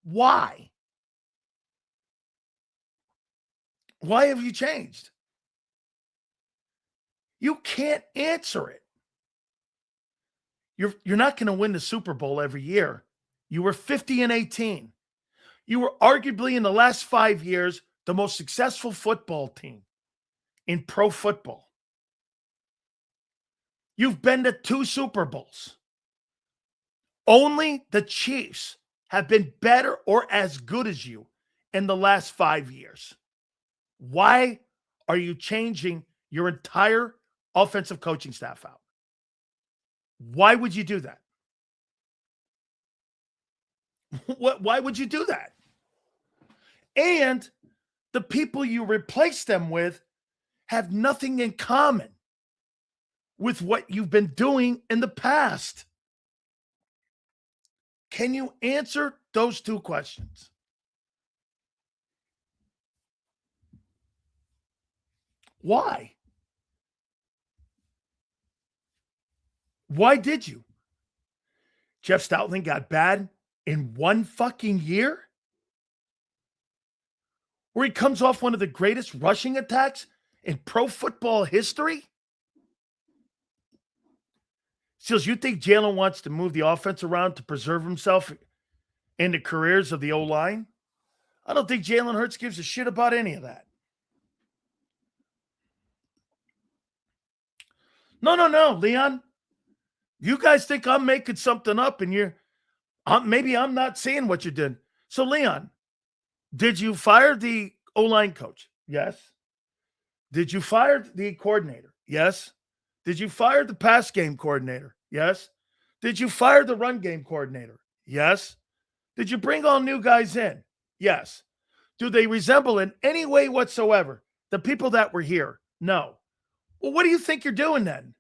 Why? Why have you changed? You can't answer it. You're not going to win the Super Bowl every year. You were 50-18. You were arguably in the last 5 years the most successful football team in pro football. You've been to 2 Super Bowls. Only the Chiefs have been better or as good as you in the last 5 years. Why are you changing your entire offensive coaching staff out? Why would you do that? Why would you do that? And the people you replace them with have nothing in common with what you've been doing in the past. Can you answer those 2 questions? Why? Why did you? Jeff Stoutland got bad in 1 fucking year? Where he comes off one of the greatest rushing attacks in pro football history? Seals, you think Jalen wants to move the offense around to preserve himself in the careers of the O-line? I don't think Jalen Hurts gives a shit about any of that. No, Leon. You guys think I'm making something up and maybe I'm not seeing what you did. So, Leon, did you fire the O-line coach? Yes. Did you fire the coordinator? Yes. Did you fire the pass game coordinator? Yes. Did you fire the run game coordinator? Yes. Did you bring all new guys in? Yes. Do they resemble in any way whatsoever the people that were here? No. Well, what do you think you're doing then?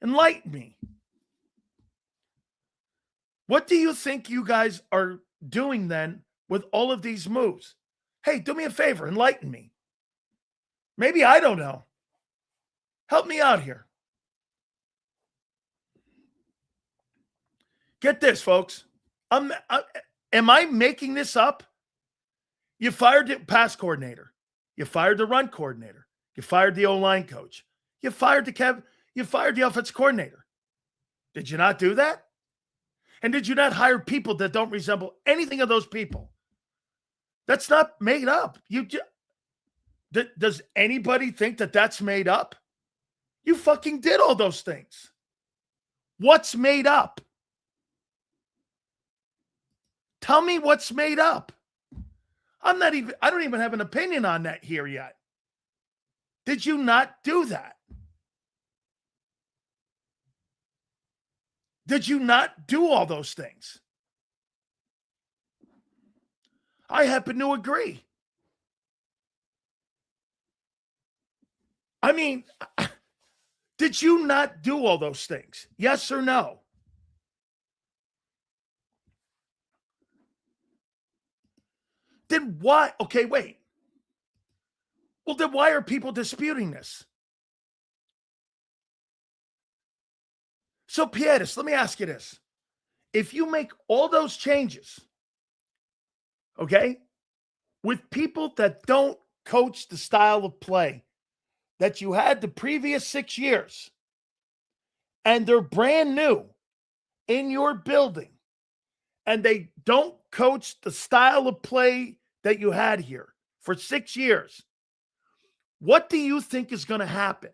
Enlighten me. What do you think you guys are doing then with all of these moves? Hey, do me a favor, enlighten me. Maybe I don't know. Help me out here. Get this, folks. Am I making this up? You fired the pass coordinator. You fired the run coordinator. You fired the O-line coach. You fired the offensive coordinator. Did you not do that? And did you not hire people that don't resemble anything of those people? That's not made up. Does anybody think that that's made up? You fucking did all those things. What's made up? Tell me what's made up. I don't even have an opinion on that here yet. Did you not do that? Did you not do all those things? I happen to agree. I mean, did you not do all those things? Yes or no? Then why? Okay, wait. Well, then why are people disputing this? So, Pietris, let me ask you this. If you make all those changes, okay, with people that don't coach the style of play that you had the previous 6 years, and they're brand new in your building, and they don't coach the style of play that you had here for 6 years, what do you think is going to happen?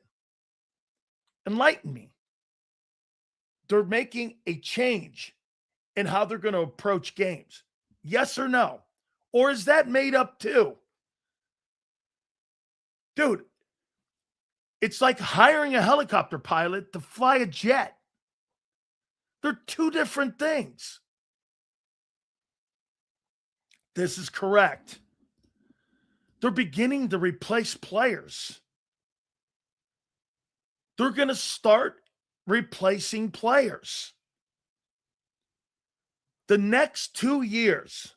Enlighten me. They're making a change in how they're going to approach games. Yes or no? Or is that made up too? Dude, it's like hiring a helicopter pilot to fly a jet. They're 2 different things. This is correct. They're beginning to replace players. They're going to start replacing players. The next 2 years,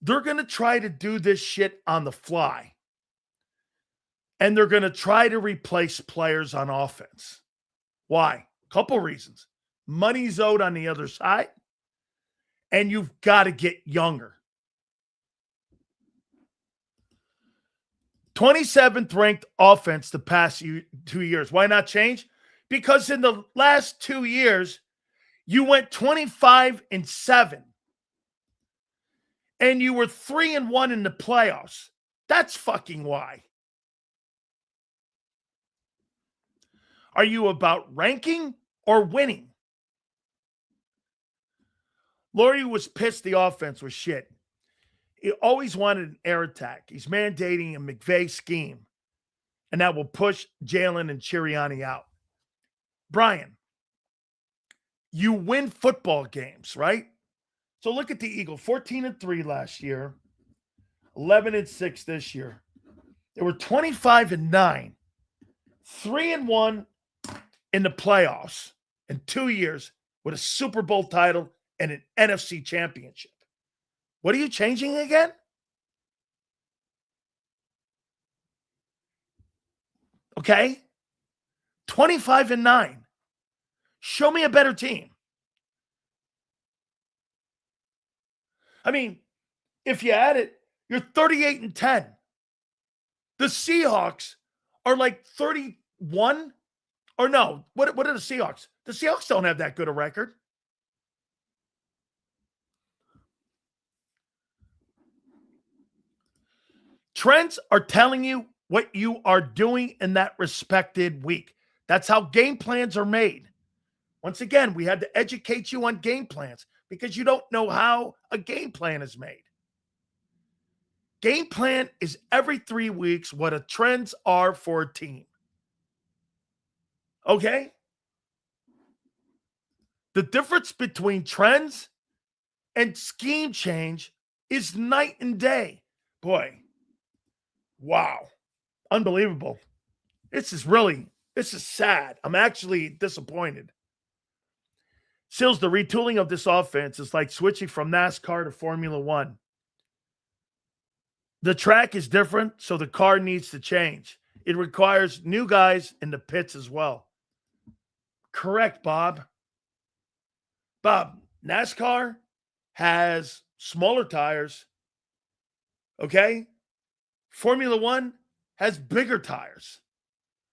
they're going to try to do this shit on the fly. And they're going to try to replace players on offense. Why? A couple reasons. Money's owed on the other side. And you've got to get younger. 27th ranked offense the past 2 years. Why not change? Because in the last 2 years, you went 25-7. And you were 3-1 in the playoffs. That's fucking why. Are you about ranking or winning? Laurie was pissed the offense was shit. He always wanted an air attack. He's mandating a McVay scheme, and that will push Jalen and Sirianni out. Brian, you win football games, right? So look at the Eagles, 14-3 last year, 11-6 this year. They were 25-9, 3-1 in the playoffs in 2 years with a Super Bowl title and an NFC championship. What are you changing again? Okay. 25-9. Show me a better team. I mean, if you add it, you're 38-10. The Seahawks are like 31. Or no, what are the Seahawks? The Seahawks don't have that good a record. Trends are telling you what you are doing in that respected week. That's how game plans are made. Once again, we had to educate you on game plans because you don't know how a game plan is made. Game plan is every 3 weeks what a trends are for a team. Okay? The difference between trends and scheme change is night and day. Boy, wow. Unbelievable. This is sad. I'm actually disappointed. Sills, the retooling of this offense is like switching from NASCAR to Formula One. The track is different, so the car needs to change. It requires new guys in the pits as well. Correct, Bob. Bob, NASCAR has smaller tires, okay? Formula One has bigger tires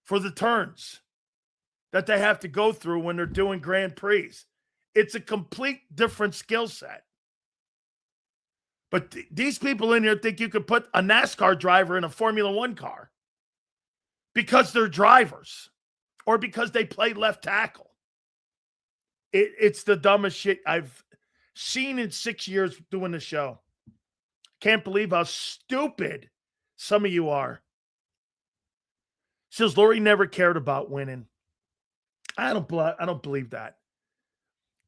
for the turns that they have to go through when they're doing Grand Prix. It's a complete different skill set. But these people in here think you could put a NASCAR driver in a Formula One car because they're drivers or because they play left tackle. It's the dumbest shit I've seen in 6 years doing the show. Can't believe how stupid some of you are. Says Laurie never cared about winning. I don't believe that.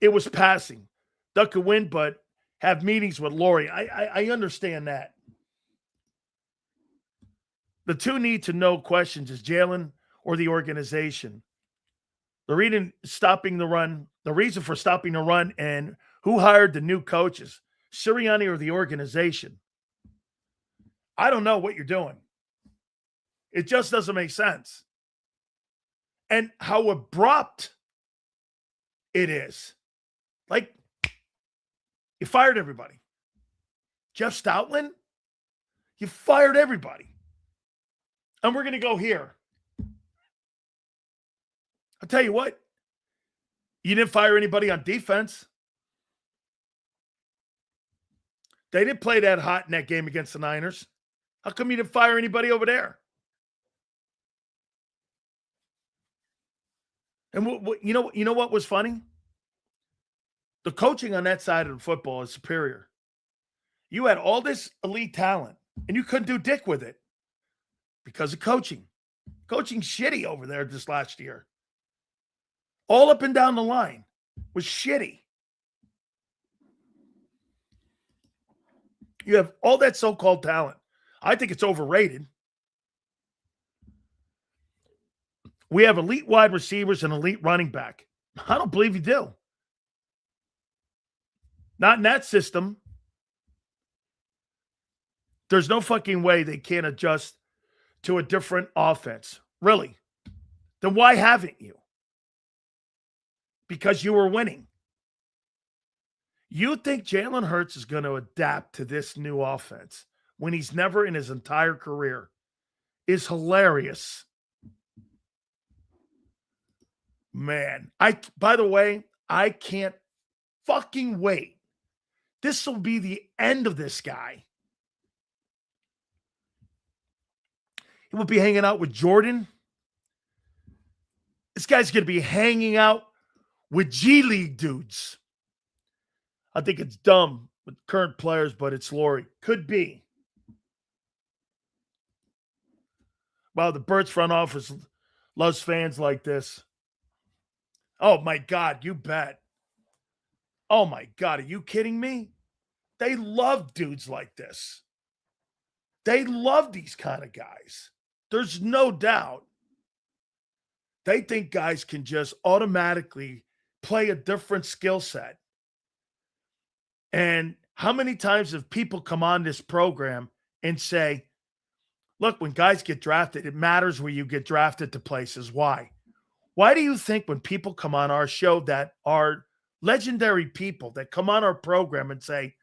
It was passing. Duck could win, but have meetings with Laurie. I understand that. The two need to know questions is Jalen or the organization. The reason for stopping the run and who hired the new coaches, Sirianni or the organization. I don't know what you're doing. It just doesn't make sense. And how abrupt it is. Like, you fired everybody. Jeff Stoutland, you fired everybody. And we're going to go here. I'll tell you what, you didn't fire anybody on defense. They didn't play that hot in that game against the Niners. How come you didn't fire anybody over there? And you know what was funny? The coaching on that side of the football is superior. You had all this elite talent, and you couldn't do dick with it because of coaching. Coaching's shitty over there this last year. All up and down the line was shitty. You have all that so-called talent. I think it's overrated. We have elite wide receivers and elite running back. I don't believe you do. Not in that system. There's no fucking way they can't adjust to a different offense. Really. Then why haven't you? Because you were winning. You think Jalen Hurts is going to adapt to this new offense when he's never in his entire career is hilarious. Man, by the way, I can't fucking wait. This will be the end of this guy. He will be hanging out with Jordan. This guy's going to be hanging out with G League dudes. I think it's dumb with current players, but it's Laurie. Could be. Wow, the Birds front office loves fans like this. Oh, my God, you bet. Oh, my God, are you kidding me? They love dudes like this. They love these kind of guys. There's no doubt. They think guys can just automatically play a different skill set. And how many times have people come on this program and say, look, when guys get drafted, it matters where you get drafted to places. Why? Why do you think when people come on our show that are legendary people that come on our program and say,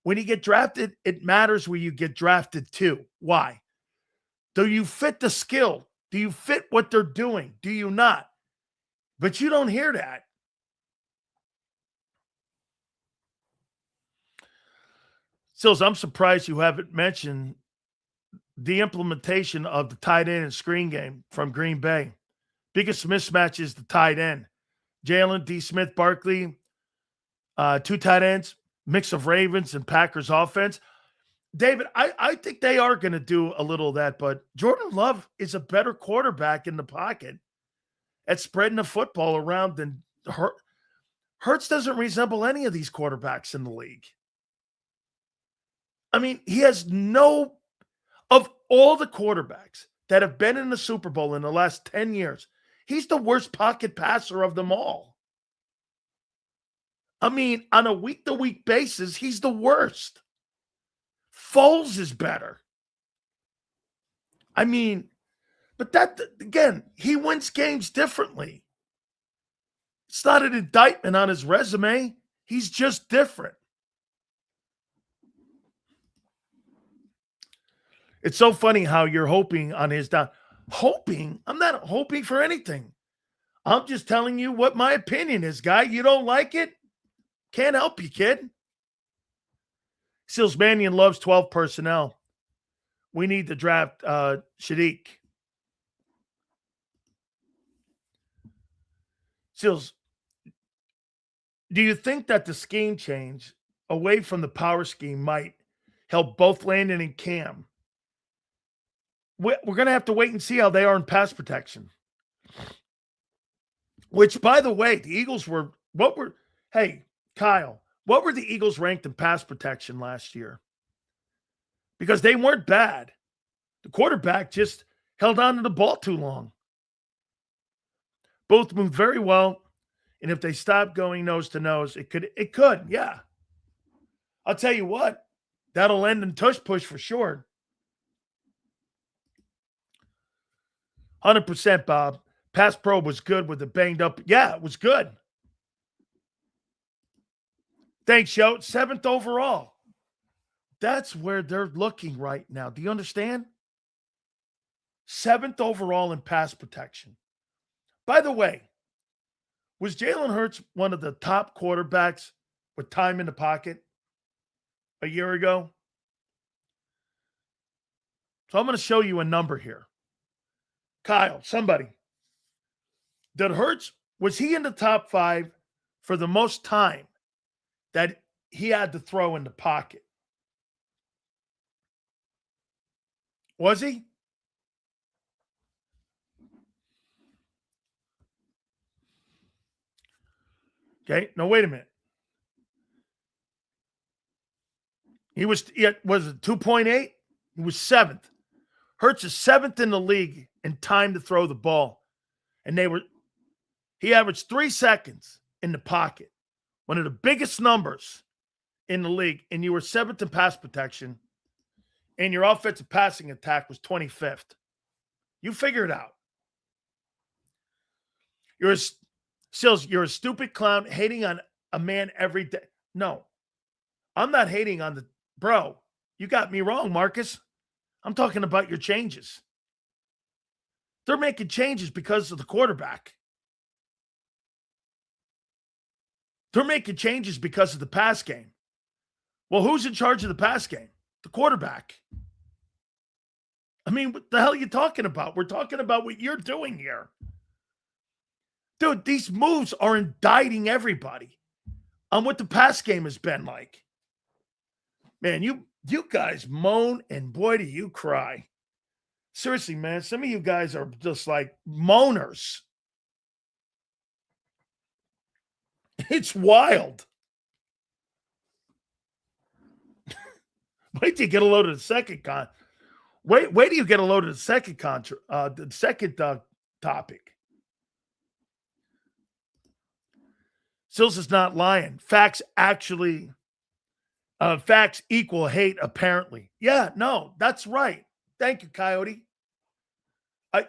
when you get drafted, it matters where you get drafted to? Why? Do you fit the skill? Do you fit what they're doing? Do you not? But you don't hear that. Sills, I'm surprised you haven't mentioned the implementation of the tight end and screen game from Green Bay. Biggest mismatch is the tight end. Jalen, D. Smith, Barkley, two tight ends, mix of Ravens and Packers offense. David, I think they are going to do a little of that, but Jordan Love is a better quarterback in the pocket at spreading the football around than Hurts doesn't resemble any of these quarterbacks in the league. I mean, he has no, of all the quarterbacks that have been in the Super Bowl in the last 10 years, he's the worst pocket passer of them all. I mean, on a week-to-week basis, he's the worst. Foles is better. I mean, but that, again, he wins games differently. It's not an indictment on his resume. He's just different. It's so funny how you're hoping on his down. Hoping? I'm not hoping for anything. I'm just telling you what my opinion is, guy. You don't like it? Can't help you, kid. Sills Mannion loves 12 personnel. We need to draft Shadiq. Sills, do you think that the scheme change away from the power scheme might help both Landon and Cam? We're going to have to wait and see how they are in pass protection. Which, by the way, the Eagles were, hey, Kyle, what were the Eagles ranked in pass protection last year? Because they weren't bad. The quarterback just held on to the ball too long. Both moved very well. And if they stop going nose to nose, it could, yeah. I'll tell you what, that'll end in tush push for sure. 100%, Bob. Pass pro was good with the banged up. Yeah, it was good. Thanks, yo. 7th overall. That's where they're looking right now. Do you understand? 7th overall in pass protection. By the way, was Jalen Hurts one of the top quarterbacks with time in the pocket a year ago? So I'm going to show you a number here. Kyle, somebody. Did Hurts, was he in the top 5 for the most time that he had to throw in the pocket? Was he? Okay, no, wait a minute. Was it 2.8? He was 7th. Hurts is 7th in the league in time to throw the ball. And he averaged 3 seconds in the pocket. One of the biggest numbers in the league. And you were 7th in pass protection. And your offensive passing attack was 25th. You figure it out. You're a stupid clown hating on a man every day. No. I'm not hating on the bro. You got me wrong, Marcus. I'm talking about your changes. They're making changes because of the quarterback. They're making changes because of the pass game. Well, who's in charge of the pass game? The quarterback. I mean, what the hell are you talking about? We're talking about what you're doing here. Dude, these moves are indicting everybody on what the pass game has been like. Man, you guys moan, and boy, do you cry. Seriously, man, some of you guys are just like moaners. It's wild. Wait till you get a load of the second Wait till you get a load of the second topic. Sills is not lying. Facts equal hate, apparently. Yeah, no, that's right. Thank you, Coyote.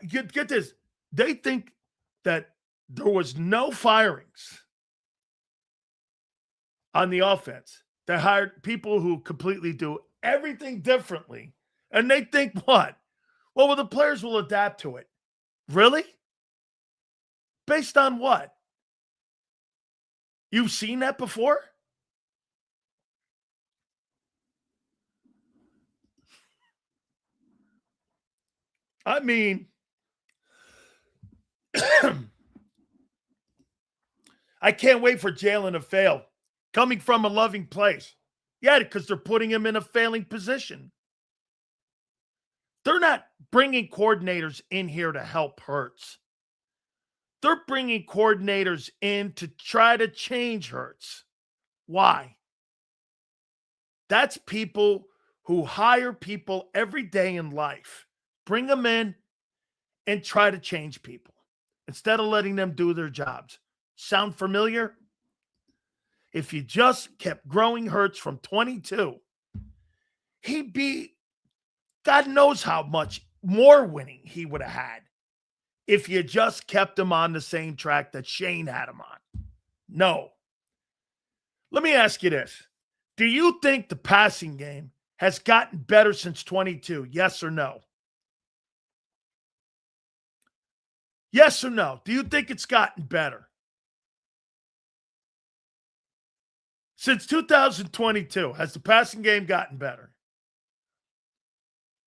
Get this. They think that there was no firings on the offense. They hired people who completely do everything differently. And they think what? Well, the players will adapt to it. Really? Based on what? You've seen that before? I mean, I can't wait for Jalen to fail. Coming from a loving place. Yeah, because they're putting him in a failing position. They're not bringing coordinators in here to help Hurts. They're bringing coordinators in to try to change Hurts. Why? That's people who hire people every day in life. Bring them in and try to change people instead of letting them do their jobs. Sound familiar? If you just kept growing Hurts from 22, he'd be, God knows how much more winning he would have had if you just kept him on the same track that Shane had him on. No. Let me ask you this. Do you think the passing game has gotten better since 22? Yes or no? Yes or no? Do you think it's gotten better? Since 2022, has the passing game gotten better?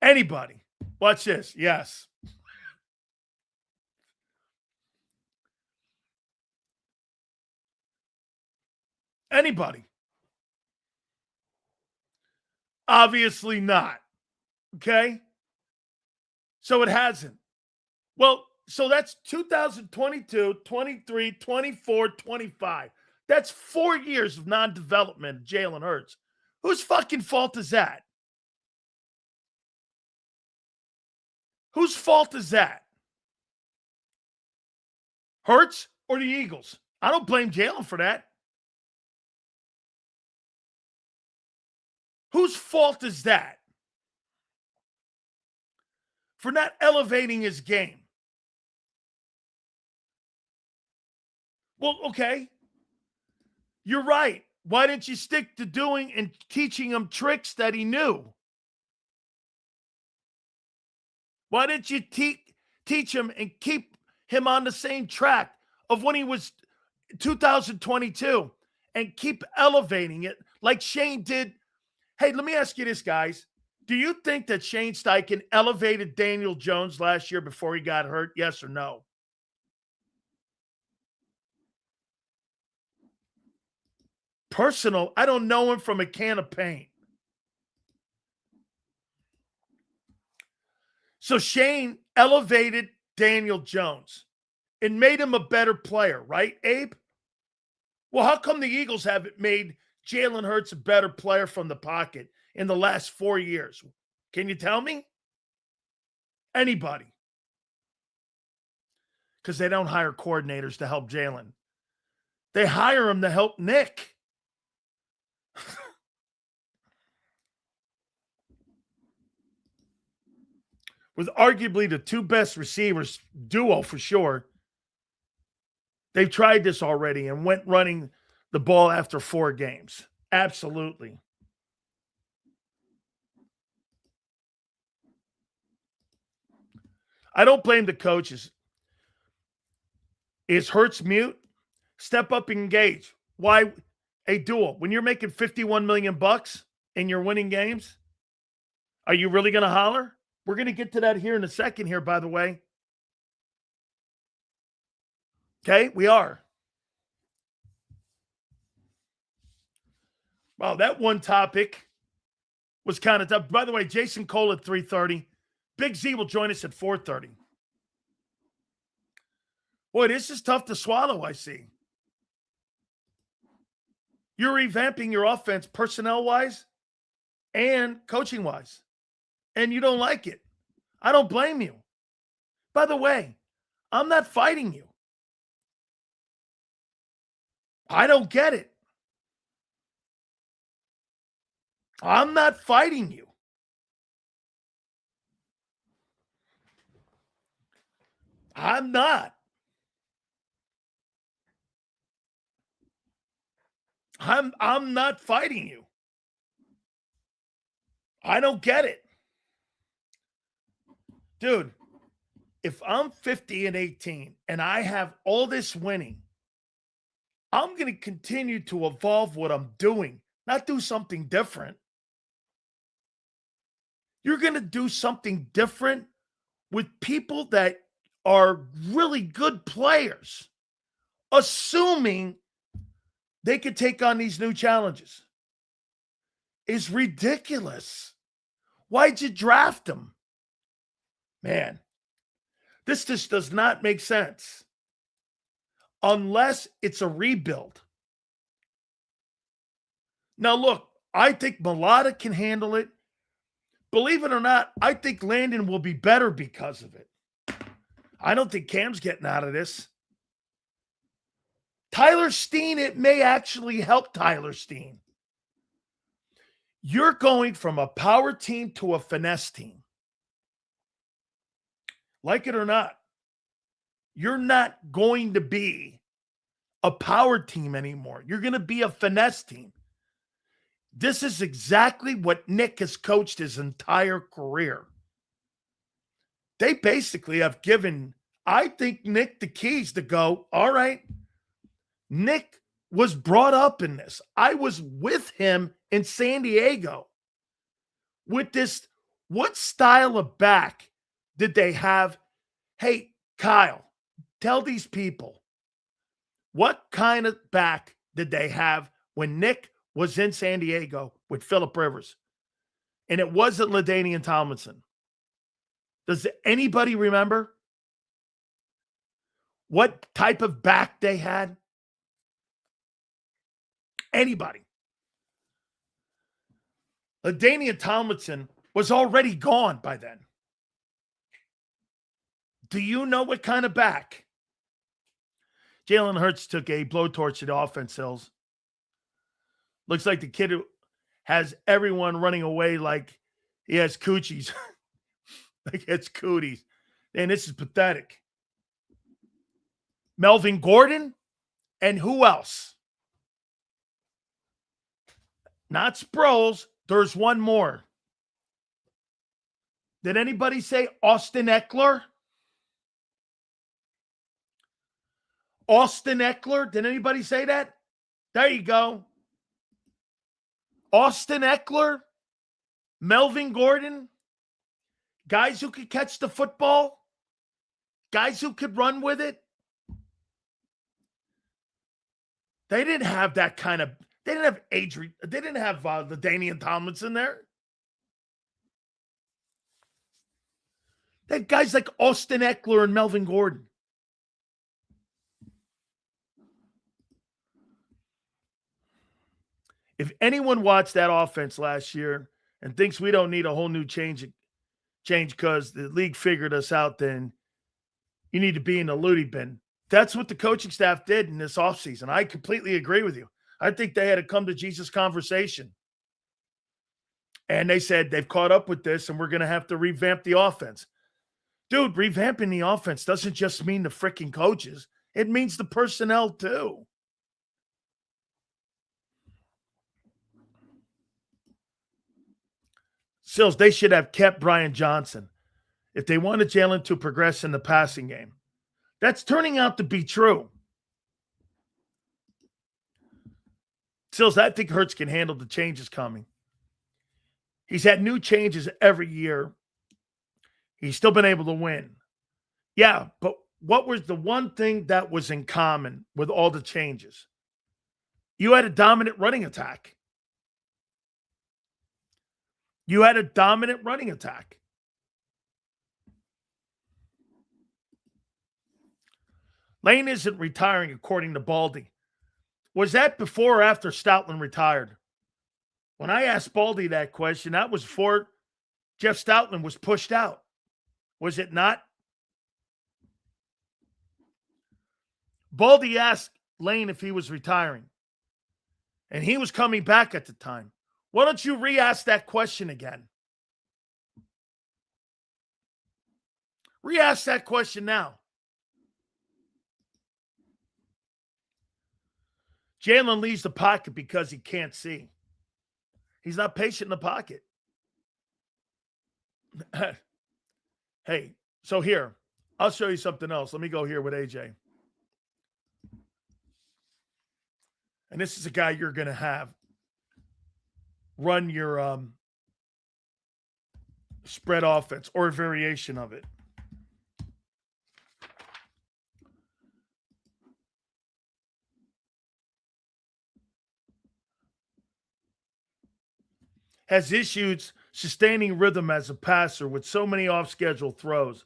Anybody? Watch this. Yes. Anybody? Obviously not. Okay? So it hasn't. Well, so that's 2022, 23, 24, 25. That's 4 years of non-development of Jalen Hurts. Whose fucking fault is that? Whose fault is that? Hurts or the Eagles? I don't blame Jalen for that. Whose fault is that? For not elevating his game. Well, okay. You're right. Why didn't you stick to doing and teaching him tricks that he knew? Why didn't you teach him and keep him on the same track of when he was 2022 and keep elevating it like Shane did? Hey, let me ask you this, guys. Do you think that Shane Steichen elevated Daniel Jones last year before he got hurt? Yes or no? Personal, I don't know him from a can of paint. So Shane elevated Daniel Jones and made him a better player, right, Abe? Well, how come the Eagles haven't made Jalen Hurts a better player from the pocket in the last 4 years? Can you tell me? Anybody? Because they don't hire coordinators to help Jalen. They hire him to help Nick. With arguably the two best receivers duo for sure. They've tried this already and went running the ball after 4 games. Absolutely. I don't blame the coaches. Is Hurts mute? Step up and engage. Why? Hey, Duel, when you're making $51 million and you're winning games, are you really going to holler? We're going to get to that here in a second here, by the way. Okay, we are. Wow, that one topic was kind of tough. By the way, Jason Cole at 3:30. Big Z will join us at 4:30. Boy, this is tough to swallow, I see. You're revamping your offense personnel-wise and coaching-wise, and you don't like it. I don't blame you. By the way, I'm not fighting you. I don't get it. I'm not fighting you. I'm not. I'm not fighting you. I don't get it. Dude, if I'm 50-18 and I have all this winning, I'm going to continue to evolve what I'm doing, not do something different. You're going to do something different with people that are really good players, assuming they could take on these new challenges. Is ridiculous. Why'd you draft them? Man, this just does not make sense. Unless it's a rebuild. Now, look, I think Mulata can handle it. Believe it or not, I think Landon will be better because of it. I don't think Cam's getting out of this. Tyler Steen, it may actually help Tyler Steen. You're going from a power team to a finesse team. Like it or not, you're not going to be a power team anymore. You're going to be a finesse team. This is exactly what Nick has coached his entire career. They basically have given, I think, Nick the keys to go, all right, Nick was brought up in this. I was with him in San Diego with this. What style of back did they have? Hey, Kyle, tell these people, what kind of back did they have when Nick was in San Diego with Phillip Rivers? And it wasn't LaDainian Tomlinson. Does anybody remember what type of back they had? Anybody? LaDainian Tomlinson was already gone by then. Do you know what kind of back? Jalen Hurts took a blowtorch to the offense, Hills. Looks like the kid has everyone running away like he has coochies. Like it's cooties. And this is pathetic. Melvin Gordon and who else? Not Sproles. There's one more. Did anybody say Austin Eckler? Austin Eckler? Did anybody say that? There you go. Austin Eckler, Melvin Gordon, guys who could catch the football, guys who could run with it. They didn't have that kind of, they didn't have Adrian, they didn't have LaDainian Tomlinson there. They had guys like Austin Eckler and Melvin Gordon. If anyone watched that offense last year and thinks we don't need a whole new change because the league figured us out, then you need to be in the Ludy bin. That's what the coaching staff did in this offseason. I completely agree with you. I think they had a come to Jesus conversation. And they said they've caught up with this and we're going to have to revamp the offense. Dude, revamping the offense doesn't just mean the freaking coaches. It means the personnel too. Sills, they should have kept Brian Johnson if they wanted Jalen to progress in the passing game. That's turning out to be true. Sills, I think Hurts can handle the changes coming. He's had new changes every year. He's still been able to win. Yeah, but what was the one thing that was in common with all the changes? You had a dominant running attack. You had a dominant running attack. Lane isn't retiring, according to Baldy. Was that before or after Stoutland retired? When I asked Baldy that question, that was before Jeff Stoutland was pushed out. Was it not? Baldy asked Lane if he was retiring. And he was coming back at the time. Why don't you re-ask that question again? Re-ask that question now. Jalen leaves the pocket because he can't see. He's not patient in the pocket. Hey, so here, I'll show you something else. Let me go here with AJ. And this is a guy you're going to have run your spread offense or a variation of it. Has issues sustaining rhythm as a passer with so many off-schedule throws.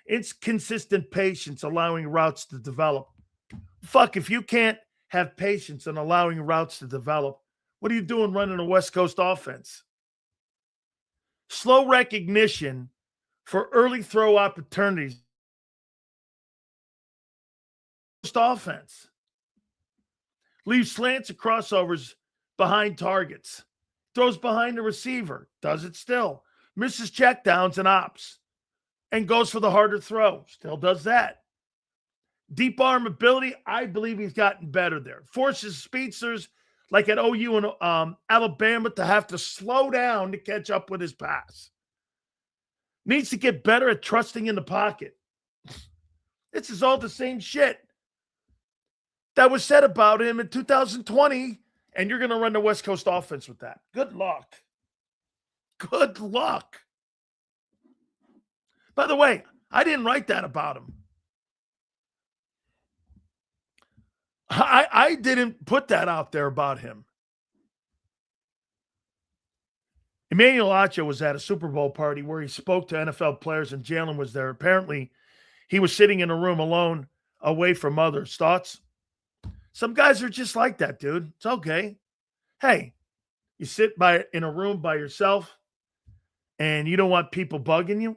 Inconsistent patience allowing routes to develop. Fuck, if you can't have patience in allowing routes to develop, what are you doing running a West Coast offense? Slow recognition for early throw opportunities. Offense. Leaves slants and crossovers behind targets. Throws behind the receiver. Does it still. Misses checkdowns and ops. And goes for the harder throw. Still does that. Deep arm ability, I believe he's gotten better there. Forces speedsters like at OU and Alabama to have to slow down to catch up with his pass. Needs to get better at trusting in the pocket. This is all the same shit that was said about him in 2020, and you're going to run the West Coast offense with that. Good luck. Good luck. By the way, I didn't write that about him. I didn't put that out there about him. Emmanuel Acho was at a Super Bowl party where he spoke to NFL players and Jalen was there. Apparently, he was sitting in a room alone, away from others. Thoughts? Some guys are just like that, dude. It's okay. Hey, you sit in a room by yourself and you don't want people bugging you.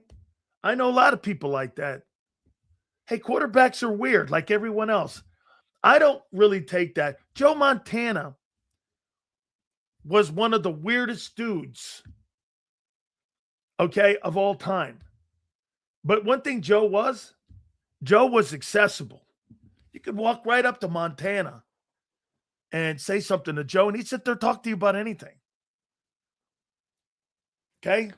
I know a lot of people like that. Hey, quarterbacks are weird like everyone else. I don't really take that. Joe Montana was one of the weirdest dudes, okay, of all time. But one thing Joe was accessible. You could walk right up to Montana and say something to Joe, and he'd sit there and talk to you about anything. Okay?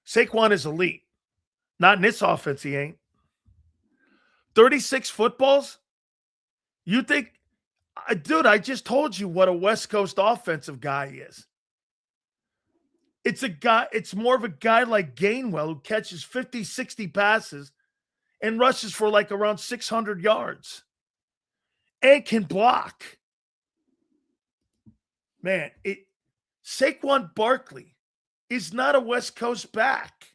Saquon is elite. Not in this offense, he ain't. 36 footballs? You think, dude, I just told you what a West Coast offensive guy is. It's more of a guy like Gainwell who catches 50, 60 passes and rushes for like around 600 yards and can block. Man, Saquon Barkley is not a West Coast back.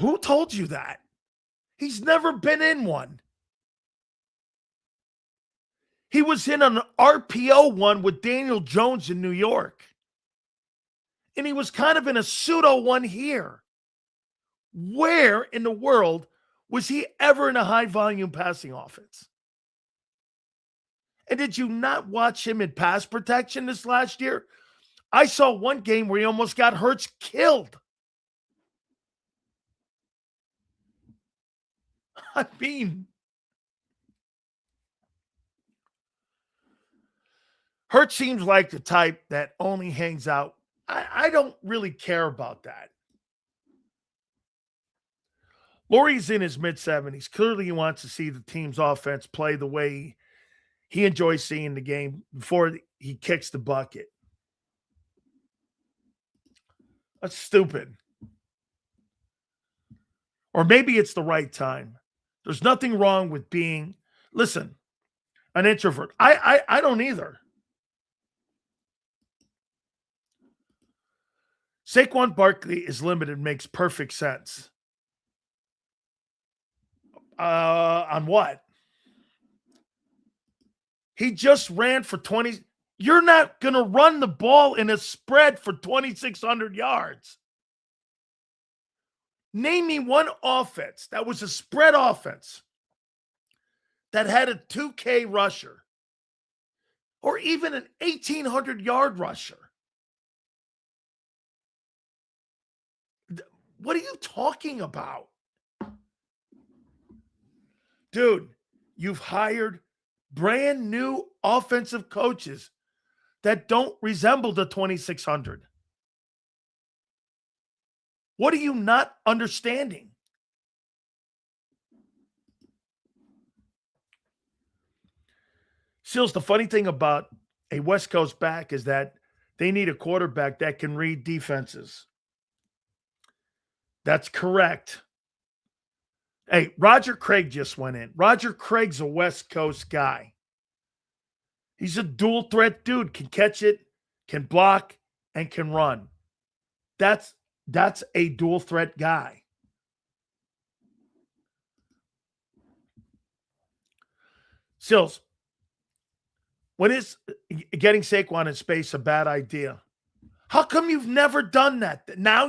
Who told you that? He's never been in one. He was in an RPO one with Daniel Jones in New York. And he was kind of in a pseudo one here. Where in the world was he ever in a high-volume passing offense? And did you not watch him in pass protection this last year? I saw one game where he almost got Hurts killed. I mean, Hurt seems like the type that only hangs out. I don't really care about that. Laurie's in his mid-70s. Clearly, he wants to see the team's offense play the way he enjoys seeing the game before he kicks the bucket. That's stupid. Or maybe it's the right time. There's nothing wrong with being, listen, an introvert. I don't either. Saquon Barkley is limited, makes perfect sense. On what? He just ran for 20. You're not going to run the ball in a spread for 2,600 yards. Name me one offense that was a spread offense that had a 2K rusher or even an 1,800-yard rusher. What are you talking about? Dude, you've hired brand new offensive coaches that don't resemble the 2,600. What are you not understanding? Seals, the funny thing about a West Coast back is that they need a quarterback that can read defenses. That's correct. Hey, Roger Craig just went in. Roger Craig's a West Coast guy. He's a dual threat dude, can catch it, can block, and can run. That's a dual threat guy. Sills, when is getting Saquon in space a bad idea? How come you've never done that? Now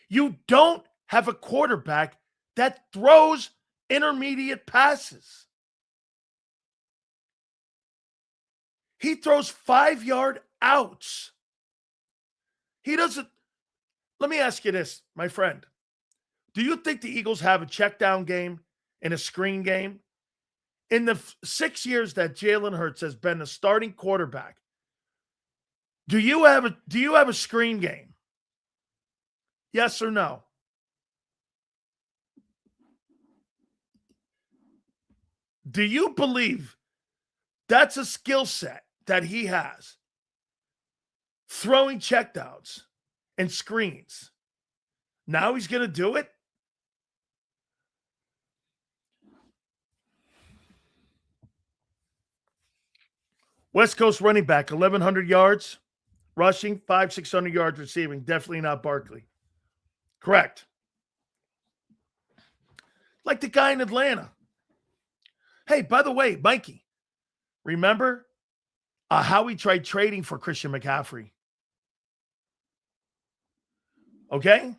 you don't have a quarterback that throws intermediate passes. He throws 5-yard outs. He doesn't. Let me ask you this, my friend. Do you think the Eagles have a check down game and a screen game? In the 6 years that Jalen Hurts has been the starting quarterback, do you have a screen game? Yes or no? Do you believe that's a skill set that he has? Throwing checkdowns and screens. Now he's going to do it? West Coast running back, 1,100 yards rushing, 600 yards receiving. Definitely not Barkley. Correct. Like the guy in Atlanta. Hey, by the way, Mikey, remember how he tried trading for Christian McCaffrey? Okay?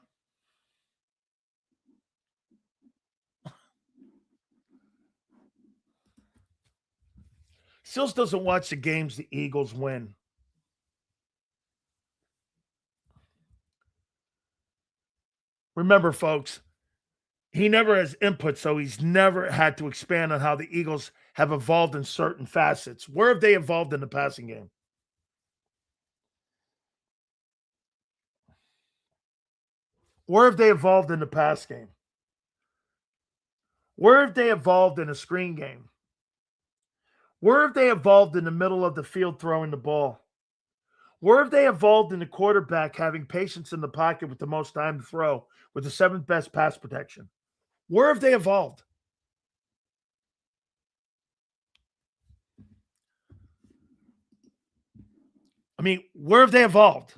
Sills doesn't watch the games the Eagles win. Remember, folks, he never has input, so he's never had to expand on how the Eagles have evolved in certain facets. Where have they evolved in the passing game? Where have they evolved in the pass game? Where have they evolved in a screen game? Where have they evolved in the middle of the field throwing the ball? Where have they evolved in the quarterback having patience in the pocket with the most time to throw, with the 7th best pass protection? Where have they evolved? I mean, where have they evolved?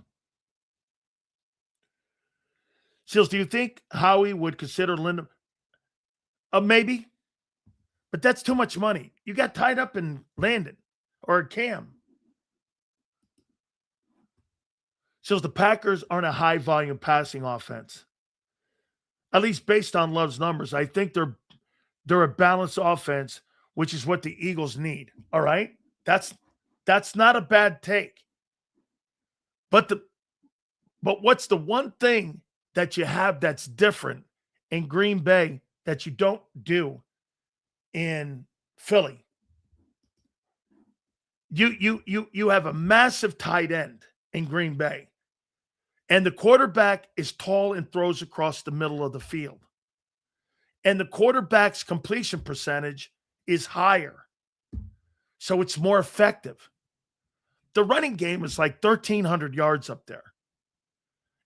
Seals, do you think Howie would consider Linda? Maybe. But that's too much money. You got tied up in Landon or Cam. Seals, the Packers aren't a high-volume passing offense. At least based on Love's numbers. I think they're a balanced offense, which is what the Eagles need. All right? That's not a bad take. But what's the one thing that you have that's different in Green Bay that you don't do in Philly. You have a massive tight end in Green Bay, and the quarterback is tall and throws across the middle of the field. And the quarterback's completion percentage is higher, so it's more effective. The running game is like 1,300 yards up there.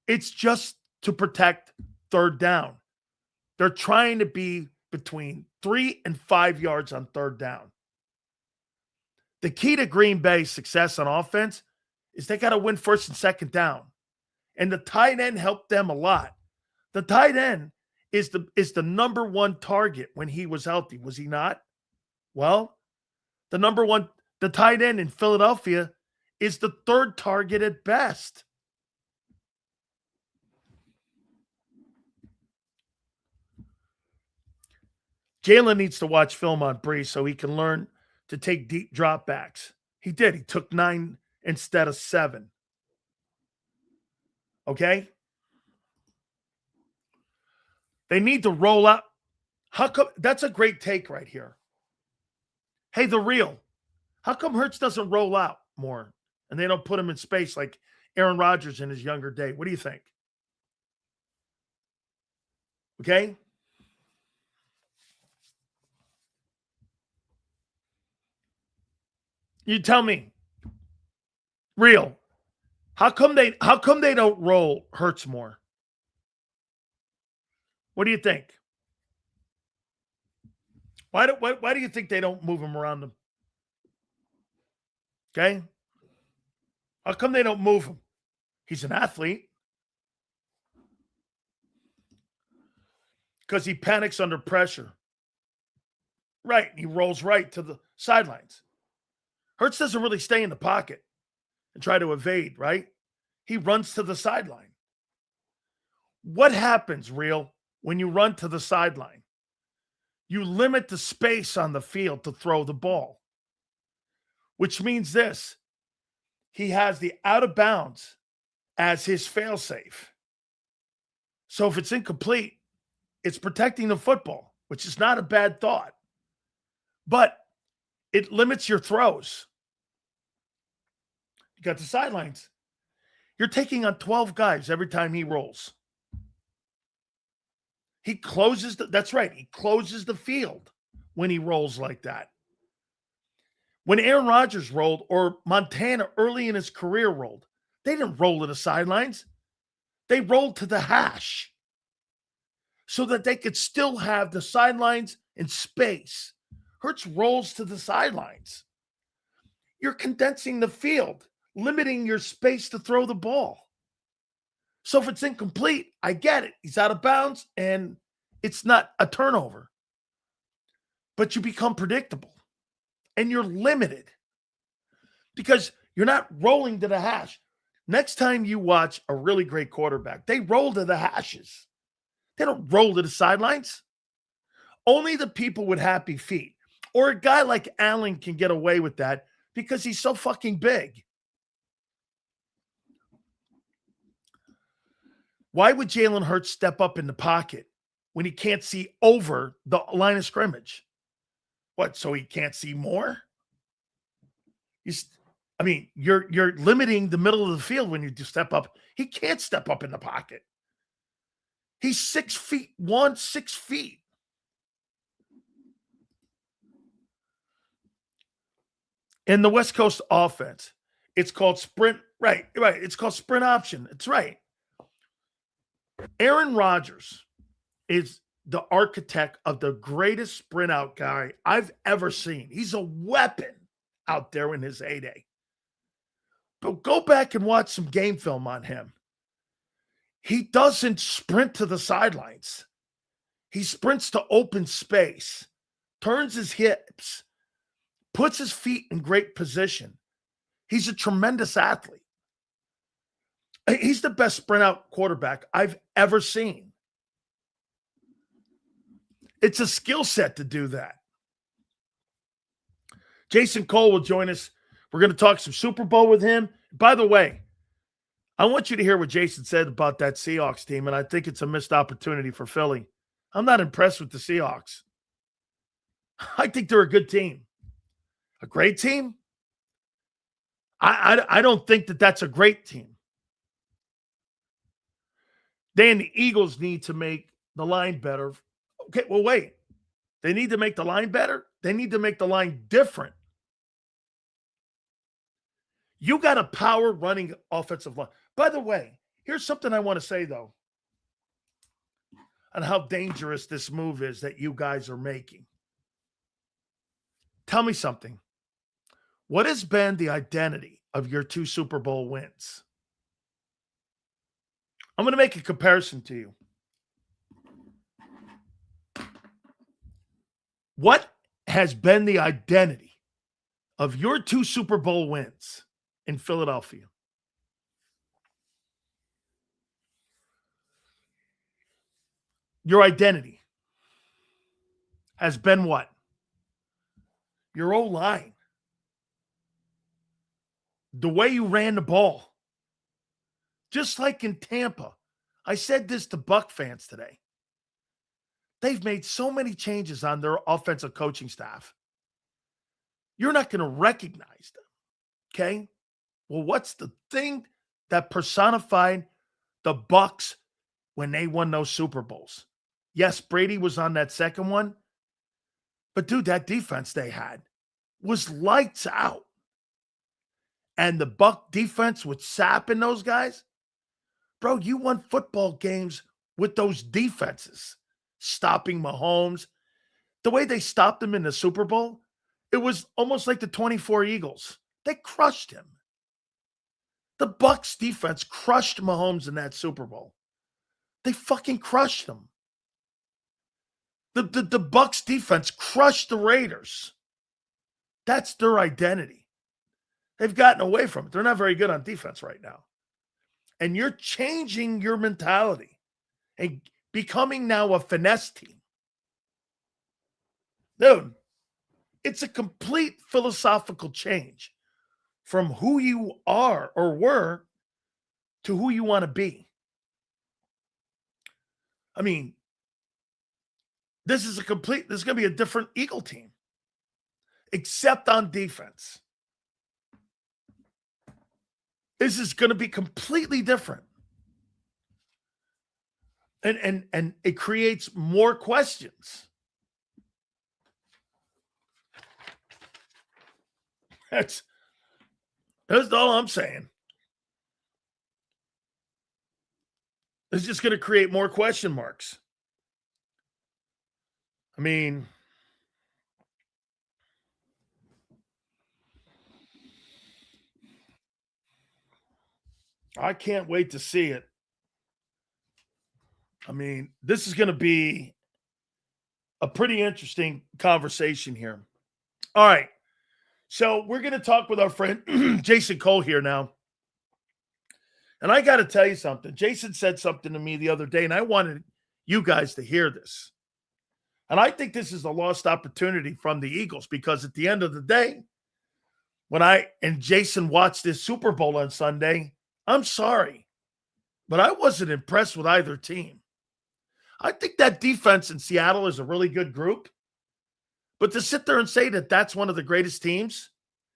It's just to protect third down. They're trying to be between 3 and 5 yards on third down. The key to Green Bay's success on offense is they got to win first and second down. And the tight end helped them a lot. The tight end is the number one target when he was healthy, was he not? Well, the tight end in Philadelphia is the third target at best. Jalen needs to watch film on Brees so he can learn to take deep dropbacks. He did. He took 9 instead of 7. Okay? They need to roll out. How come? That's a great take right here. Hey, the real. How come Hurts doesn't roll out more and they don't put him in space like Aaron Rodgers in his younger day? What do you think? Okay? You tell me. Real. How come they don't roll Hurts more? What do you think? Why do you think they don't move him around them? Okay? How come they don't move him? He's an athlete. Because he panics under pressure. Right. He rolls right to the sidelines. Hurts doesn't really stay in the pocket and try to evade, right? He runs to the sideline. What happens, Real, when you run to the sideline? You limit the space on the field to throw the ball, which means this. He has the out of bounds as his failsafe. So if it's incomplete, it's protecting the football, which is not a bad thought. But it limits your throws. You got the sidelines. You're taking on 12 guys every time he rolls. He closes that's right. He closes the field when he rolls like that. When Aaron Rodgers rolled or Montana early in his career rolled, they didn't roll to the sidelines. They rolled to the hash so that they could still have the sidelines in space. Hurts rolls to the sidelines. You're condensing the field, limiting your space to throw the ball. So if it's incomplete, I get it. He's out of bounds and it's not a turnover. But you become predictable and you're limited because you're not rolling to the hash. Next time you watch a really great quarterback, they roll to the hashes. They don't roll to the sidelines. Only the people with happy feet or a guy like Allen can get away with that because he's so fucking big. Why would Jalen Hurts step up in the pocket when he can't see over the line of scrimmage? What, so he can't see more? You're limiting the middle of the field when you step up. He can't step up in the pocket. He's 6'1", 6 feet. In the West Coast offense, it's called sprint. Right. It's called sprint option. It's right. Aaron Rodgers is the architect of the greatest sprint out guy I've ever seen. He's a weapon out there in his heyday. But go back and watch some game film on him. He doesn't sprint to the sidelines. He sprints to open space, turns his hips, puts his feet in great position. He's a tremendous athlete. He's the best sprint out quarterback I've ever seen. It's a skill set to do that. Jason Cole will join us. We're going to talk some Super Bowl with him. By the way, I want you to hear what Jason said about that Seahawks team, and I think it's a missed opportunity for Philly. I'm not impressed with the Seahawks. I think they're a good team. A great team? I don't think that that's a great team. Then the Eagles need to make the line better. Okay, well, wait. They need to make the line better? They need to make the line different. You got a power running offensive line. By the way, here's something I want to say, though, on how dangerous this move is that you guys are making. Tell me something. What has been the identity of your 2 Super Bowl wins? I'm going to make a comparison to you. What has been the identity of your 2 Super Bowl wins in Philadelphia? Your identity has been what? Your O-line. The way you ran the ball. Just like in Tampa. I said this to Buck fans today. They've made so many changes on their offensive coaching staff. You're not going to recognize them. Okay? Well, what's the thing that personified the Bucks when they won those Super Bowls? Yes, Brady was on that second one. But, dude, that defense they had was lights out. And the Buck defense with Sapp and those guys, bro, you won football games with those defenses. Stopping Mahomes. The way they stopped him in the Super Bowl, it was almost like the 24 Eagles. They crushed him. The Bucks defense crushed Mahomes in that Super Bowl. They fucking crushed him. The Bucks defense crushed the Raiders. That's their identity. They've gotten away from it. They're not very good on defense right now. And you're changing your mentality and becoming now a finesse team. Dude, it's a complete philosophical change from who you are or were to who you want to be. I mean, this is going to be a different Eagle team, except on defense. This is going to be completely different. And it creates more questions. That's all I'm saying. It's just going to create more question marks. I mean, I can't wait to see it. I mean, this is going to be a pretty interesting conversation here. All right. So we're going to talk with our friend Jason Cole here now. And I got to tell you something. Jason said something to me the other day, and I wanted you guys to hear this. And I think this is a lost opportunity from the Eagles because at the end of the day, when I and Jason watched this Super Bowl on Sunday, I'm sorry, but I wasn't impressed with either team. I think that defense in Seattle is a really good group. But to sit there and say that that's one of the greatest teams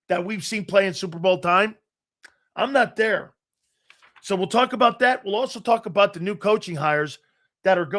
that we've seen play in Super Bowl time, I'm not there. So we'll talk about that. We'll also talk about the new coaching hires that are going